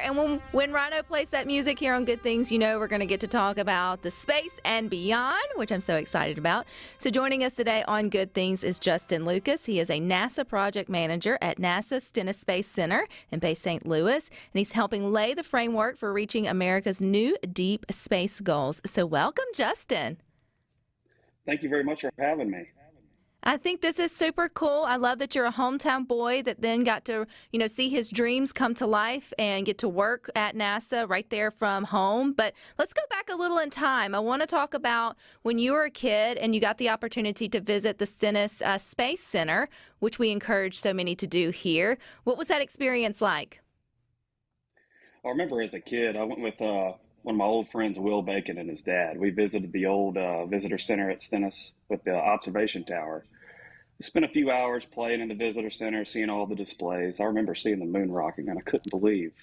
And when Rhino plays that music here on Good Things, you know we're going to get to talk about the space and beyond, which I'm so excited about. So joining us today on Good Things is Justin Lucas. He is a NASA project manager at NASA's Stennis Space Center in Bay St. Louis, and he's helping lay the framework for reaching America's new deep space goals. So welcome, Justin. Thank you very much for having me. I think this is super cool. I love that you're a hometown boy that then got to, see his dreams come to life and get to work at NASA right there from home. But let's go back a little in time. I want to talk about when you were a kid and you got the opportunity to visit the Stennis Space Center, which we encourage so many to do here. What was that experience like? I remember as a kid, I went with one of my old friends, Will Bacon, and his dad. We visited the old visitor center at Stennis with the observation tower. We spent a few hours playing in the visitor center, seeing all the displays. I remember seeing the moon rocking, and I couldn't believe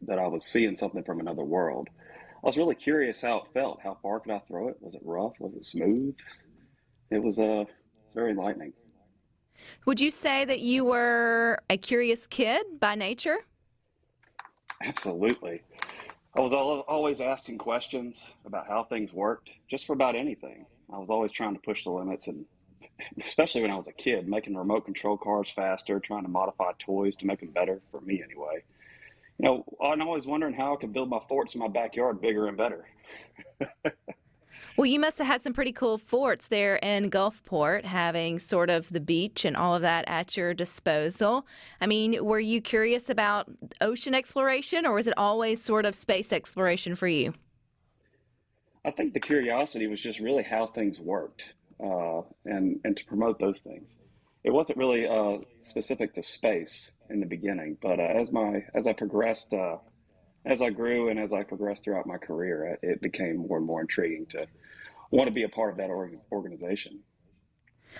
that I was seeing something from another world. I was really curious how it felt. How far could I throw it? Was it rough? Was it smooth? It was very enlightening. Would you say that you were a curious kid by nature? Absolutely. I was always asking questions about how things worked, just for about anything. I was always trying to push the limits, and especially when I was a kid, making remote control cars faster, trying to modify toys to make them better, for me anyway. I'm always wondering how I could build my forts in my backyard bigger and better. Well, you must have had some pretty cool forts there in Gulfport, having sort of the beach and all of that at your disposal. I mean, were you curious about ocean exploration, or was it always sort of space exploration for you? I think the curiosity was just really how things worked, and to promote those things. It wasn't really specific to space in the beginning, but as I progressed, as I grew and as I progressed throughout my career, it became more and more intriguing to want to be a part of that organization.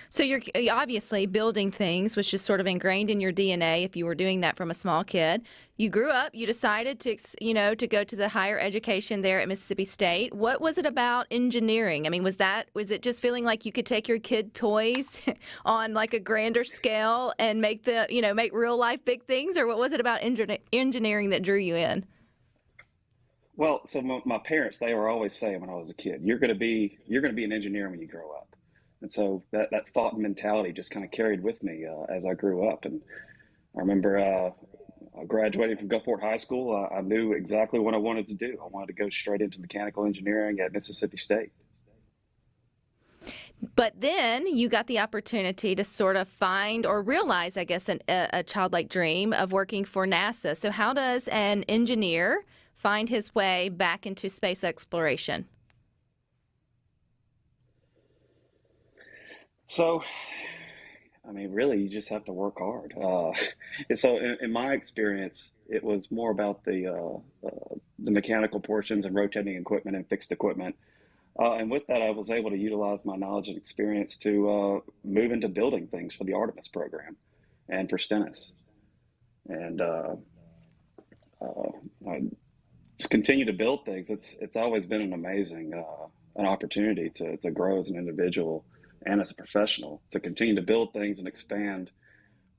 So you're obviously building things, which is sort of ingrained in your DNA if you were doing that from a small kid. You grew up, you decided to go to the higher education there at Mississippi State. What was it about engineering? I mean, was it just feeling like you could take your kid toys on like a grander scale and make make real life big things, or what was it about engineering that drew you in? Well, so my parents, they were always saying when I was a kid, you're going to be an engineer when you grow up. And so that thought and mentality just kind of carried with me as I grew up. And I remember graduating from Gulfport High School, I knew exactly what I wanted to do. I wanted to go straight into mechanical engineering at Mississippi State. But then you got the opportunity to sort of find or realize, I guess, a childlike dream of working for NASA. So how does an engineer find his way back into space exploration? So, I mean, really, you just have to work hard. And so, in my experience, it was more about the mechanical portions and rotating equipment and fixed equipment. And with that, I was able to utilize my knowledge and experience to move into building things for the Artemis program and for Stennis. And I just continue to build things. It's always been an amazing an opportunity to grow as an individual and as a professional, to continue to build things and expand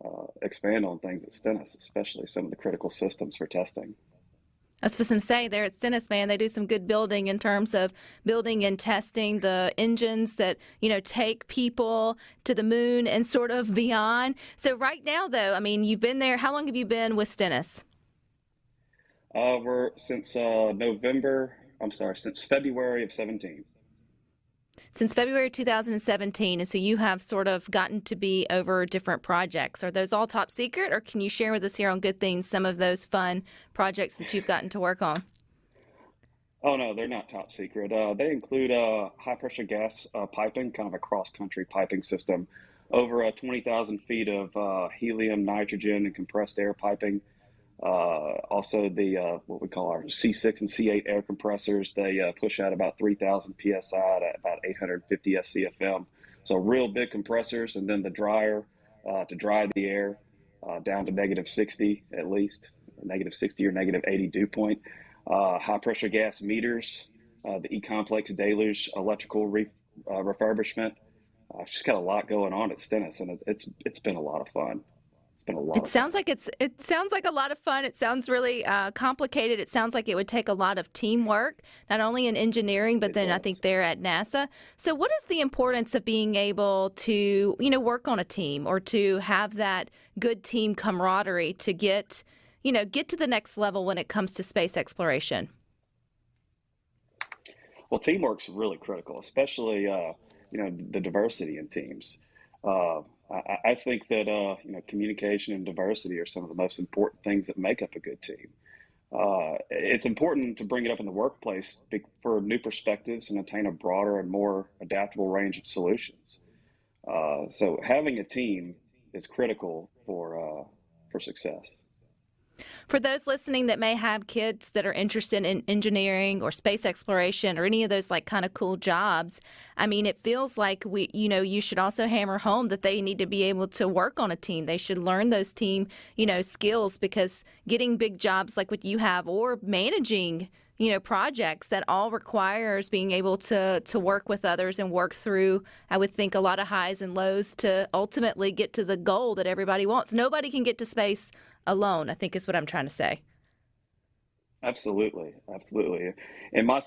on things at Stennis, especially some of the critical systems for testing. I was just going to say, there at Stennis, man, they do some good building in terms of building and testing the engines that, take people to the moon and sort of beyond. So right now, though, I mean, you've been there. How long have you been with Stennis? We're since since February of 17. Since February 2017, and so you have sort of gotten to be over different projects. Are those all top secret, or can you share with us here on Good Things some of those fun projects that you've gotten to work on? Oh no, they're not top secret. They include high pressure gas piping, kind of a cross country piping system, over 20,000 feet of helium, nitrogen, and compressed air piping. Also, the what we call our C6 and C8 air compressors, they push out about 3,000 psi at about 850 SCFM. So real big compressors, and then the dryer to dry the air down to negative 60 at least, negative 60 or negative 80 dew point. High pressure gas meters, the E-complex deluge electrical refurbishment. I've just got a lot going on at Stennis, and it's been a lot of fun. It's been a lot It of sounds fun. like it sounds like a lot of fun. It sounds really complicated. It sounds like it would take a lot of teamwork, not only in engineering, but It then I think does. there at NASA. So, what is the importance of being able to, work on a team or to have that good team camaraderie to get to the next level when it comes to space exploration? Well, teamwork's really critical, especially the diversity in teams. Uh, I think that communication and diversity are some of the most important things that make up a good team. It's important to bring it up in the workplace for new perspectives and attain a broader and more adaptable range of solutions. So having a team is critical for success. For those listening that may have kids that are interested in engineering or space exploration or any of those like kind of cool jobs, I mean, it feels like you should also hammer home that they need to be able to work on a team. They should learn those team, skills because getting big jobs like what you have or managing projects that all requires being able to work with others and work through, I would think, a lot of highs and lows to ultimately get to the goal that everybody wants. Nobody can get to space alone, I think is what I'm trying to say. Absolutely, absolutely. In my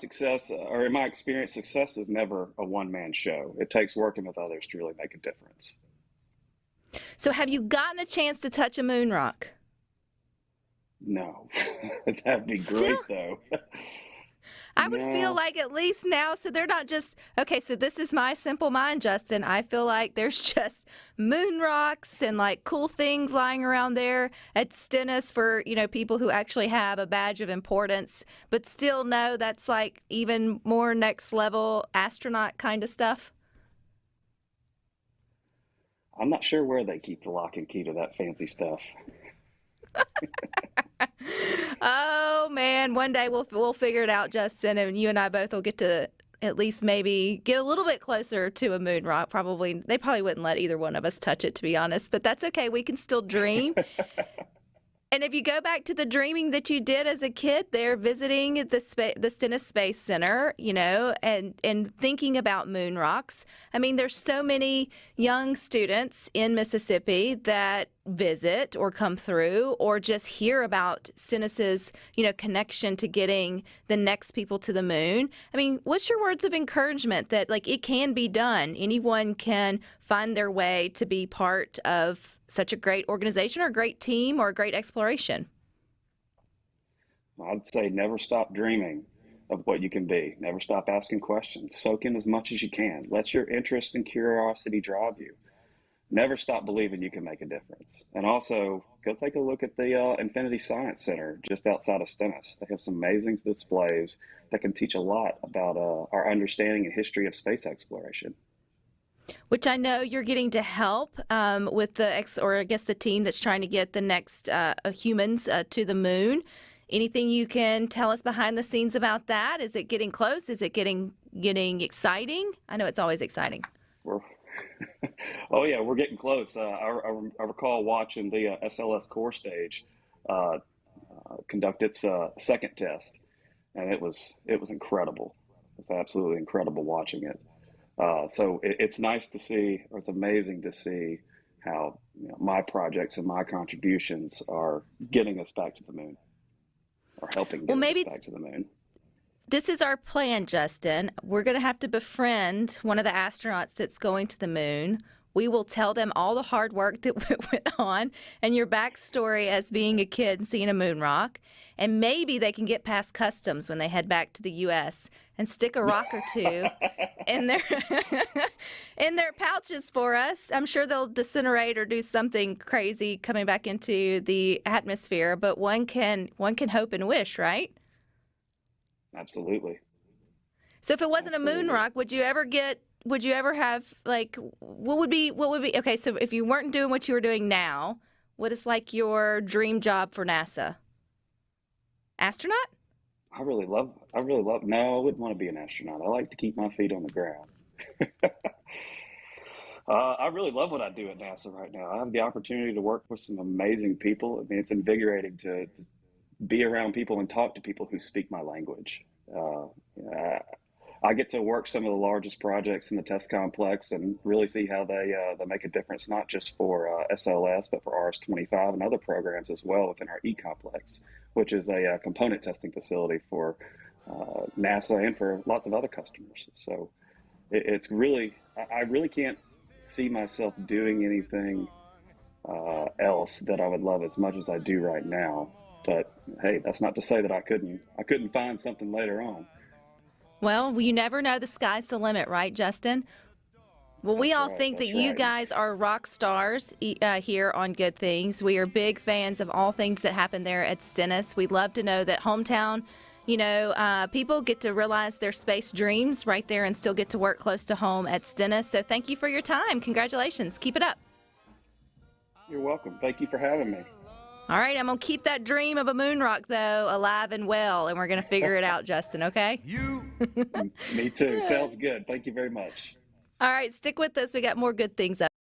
experience, success is never a one-man show. It takes working with others to really make a difference. So have you gotten a chance to touch a moon rock? No, that'd be Still, great though. I would feel No, like at least now, so they're not just, okay, so this is my simple mind, Justin. I feel like there's just moon rocks and like cool things lying around there at Stennis for, people who actually have a badge of importance, but still know that's like even more next level astronaut kind of stuff. I'm not sure where they keep the lock and key to that fancy stuff. Oh man, one day we'll figure it out, Justin, and you and I both will get to at least maybe get a little bit closer to a moon rock. Probably they probably wouldn't let either one of us touch it, to be honest, but that's okay. We can still dream. And if you go back to the dreaming that you did as a kid, there visiting the Stennis Space Center, and thinking about moon rocks. I mean, there's so many young students in Mississippi that visit or come through or just hear about Stennis's, connection to getting the next people to the moon. I mean, what's your words of encouragement that like it can be done? Anyone can find their way to be part of such a great organization or a great team or a great exploration? I'd say never stop dreaming of what you can be. Never stop asking questions. Soak in as much as you can. Let your interest and curiosity drive you. Never stop believing you can make a difference. And also, go take a look at the Infinity Science Center just outside of Stennis. They have some amazing displays that can teach a lot about our understanding and history of space exploration. Which I know you're getting to help with or I guess the team that's trying to get the next humans to the moon. Anything you can tell us behind the scenes about that? Is it getting close? Is it getting exciting? I know it's always exciting. We're, oh yeah, we're getting close. I recall watching the SLS core stage uh, conduct its second test, and it was incredible. It's absolutely incredible watching it. So it's nice to see, or it's amazing to see how my projects and my contributions are getting us back to the moon, or helping Well, getting us maybe back to the moon. this is our plan, Justin. We're going to have to befriend one of the astronauts that's going to the moon. We will tell them all the hard work that went on and your backstory as being a kid and seeing a moon rock. And maybe they can get past customs when they head back to the U.S. and stick a rock or two in their in their pouches for us. I'm sure they'll disintegrate or do something crazy coming back into the atmosphere. But one can hope and wish, right? Absolutely, So if it wasn't a moon absolutely. rock, would you ever have like what would be okay, so if you weren't doing what you were doing now, what is like your dream job for NASA? Astronaut? I really love. No, I wouldn't want to be an astronaut. I like to keep my feet on the ground. I really love what I do at NASA right now. I have the opportunity to work with some amazing people. I mean, it's invigorating to be around people and talk to people who speak my language. Yeah, I get to work some of the largest projects in the test complex and really see how they make a difference, not just for SLS, but for RS-25 and other programs as well within our E complex, which is a component testing facility for NASA and for lots of other customers. So it's really, I really can't see myself doing anything else that I would love as much as I do right now. But hey, that's not to say that I couldn't find something later on. Well, you never know. The sky's the limit, right, Justin? Well, we That's all right. think that That's you right. guys are rock stars here on Good Things. We are big fans of all things that happen there at Stennis. We love to know that hometown, people get to realize their space dreams right there and still get to work close to home at Stennis. So thank you for your time. Congratulations. Keep it up. You're welcome. Thank you for having me. All right, I'm going to keep that dream of a moon rock, though, alive and well, and we're going to figure it out, Justin, okay? Me too. Sounds good. Thank you very much. All right, stick with us. We got more good things up.